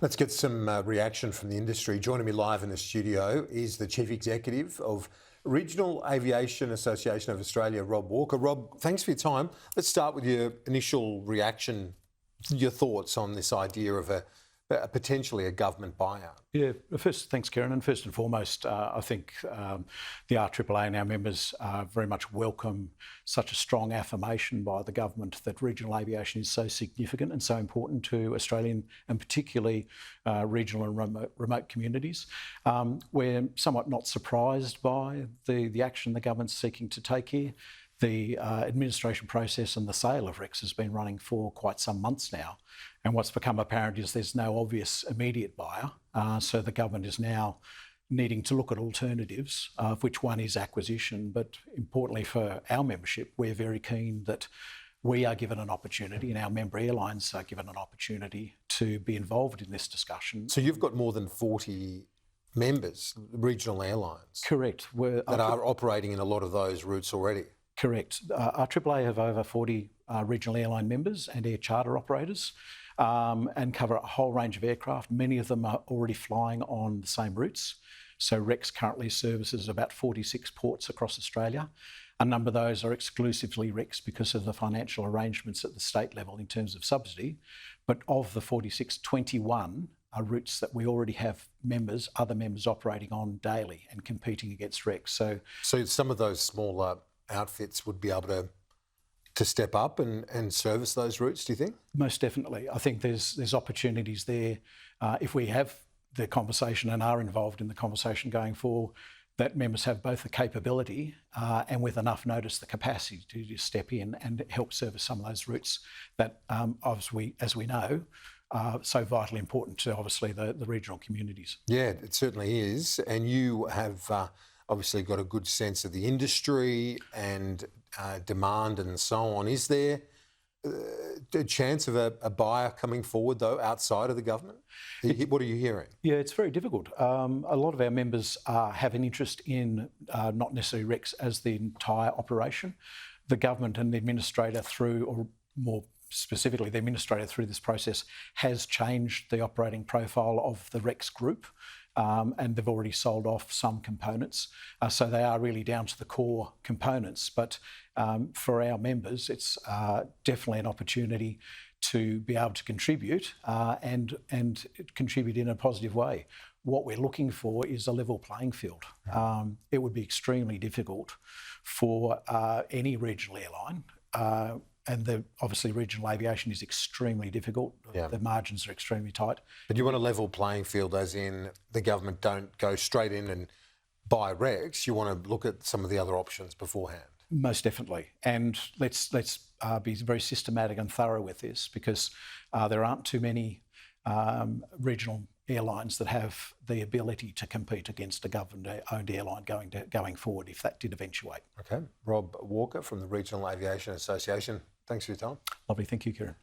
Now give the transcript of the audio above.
Let's get some reaction from the industry. Joining me live in the studio is the Chief Executive of Regional Aviation Association of Australia, Rob Walker. Rob, thanks for your time. Let's start with your initial reaction, your thoughts on this idea of potentially a government buyout. Yeah, first, thanks, Kieran. And first and foremost, I think the RAAA and our members very much welcome such a strong affirmation by the government that regional aviation is so significant and so important to Australian and particularly regional and remote communities. We're somewhat not surprised by the action the government's seeking to take here. The administration process and the sale of Rex has been running for quite some months now. And what's become apparent is there's no obvious immediate buyer. So the government is now needing to look at alternatives, of which one is acquisition. But importantly for our membership, we're very keen that we are given an opportunity and our member airlines are given an opportunity to be involved in this discussion. So you've got more than 40 members, regional airlines. Correct. That are operating in a lot of those routes already. Correct. Our AAA have over 40 regional airline members and air charter operators and cover a whole range of aircraft. Many of them are already flying on the same routes. So Rex currently services about 46 ports across Australia. A number of those are exclusively Rex because of the financial arrangements at the state level in terms of subsidy. But of the 46, 21 are routes that we already have other members operating on daily and competing against Rex. So some of those smaller outfits would be able to step up and service those routes, do you think? Most definitely. I think there's opportunities there if we have the conversation and are involved in the conversation going forward, that members have both the capability and with enough notice the capacity to just step in and help service some of those routes that, as we know, are so vitally important to obviously the regional communities. Yeah, it certainly is. And you have obviously got a good sense of the industry and demand and so on. Is there a chance of a buyer coming forward, though, outside of the government? What are you hearing? Yeah, it's very difficult. A lot of our members have an interest in not necessarily Rex as the entire operation. The government and the administrator or more specifically the administrator through this process, has changed the operating profile of the Rex group. And they've already sold off some components. So they are really down to the core components. But for our members, it's definitely an opportunity to be able to contribute and contribute in a positive way. What we're looking for is a level playing field. It would be extremely difficult for any regional airline and obviously regional aviation is extremely difficult. Yeah. The margins are extremely tight. But you want a level playing field as in the government don't go straight in and buy Rex. You want to look at some of the other options beforehand. Most definitely. And let's be very systematic and thorough with this because there aren't too many regional airlines that have the ability to compete against a government-owned airline going forward if that did eventuate. Okay. Rob Walker from the Regional Aviation Association. Thanks for your time. Lovely. Thank you, Kieran.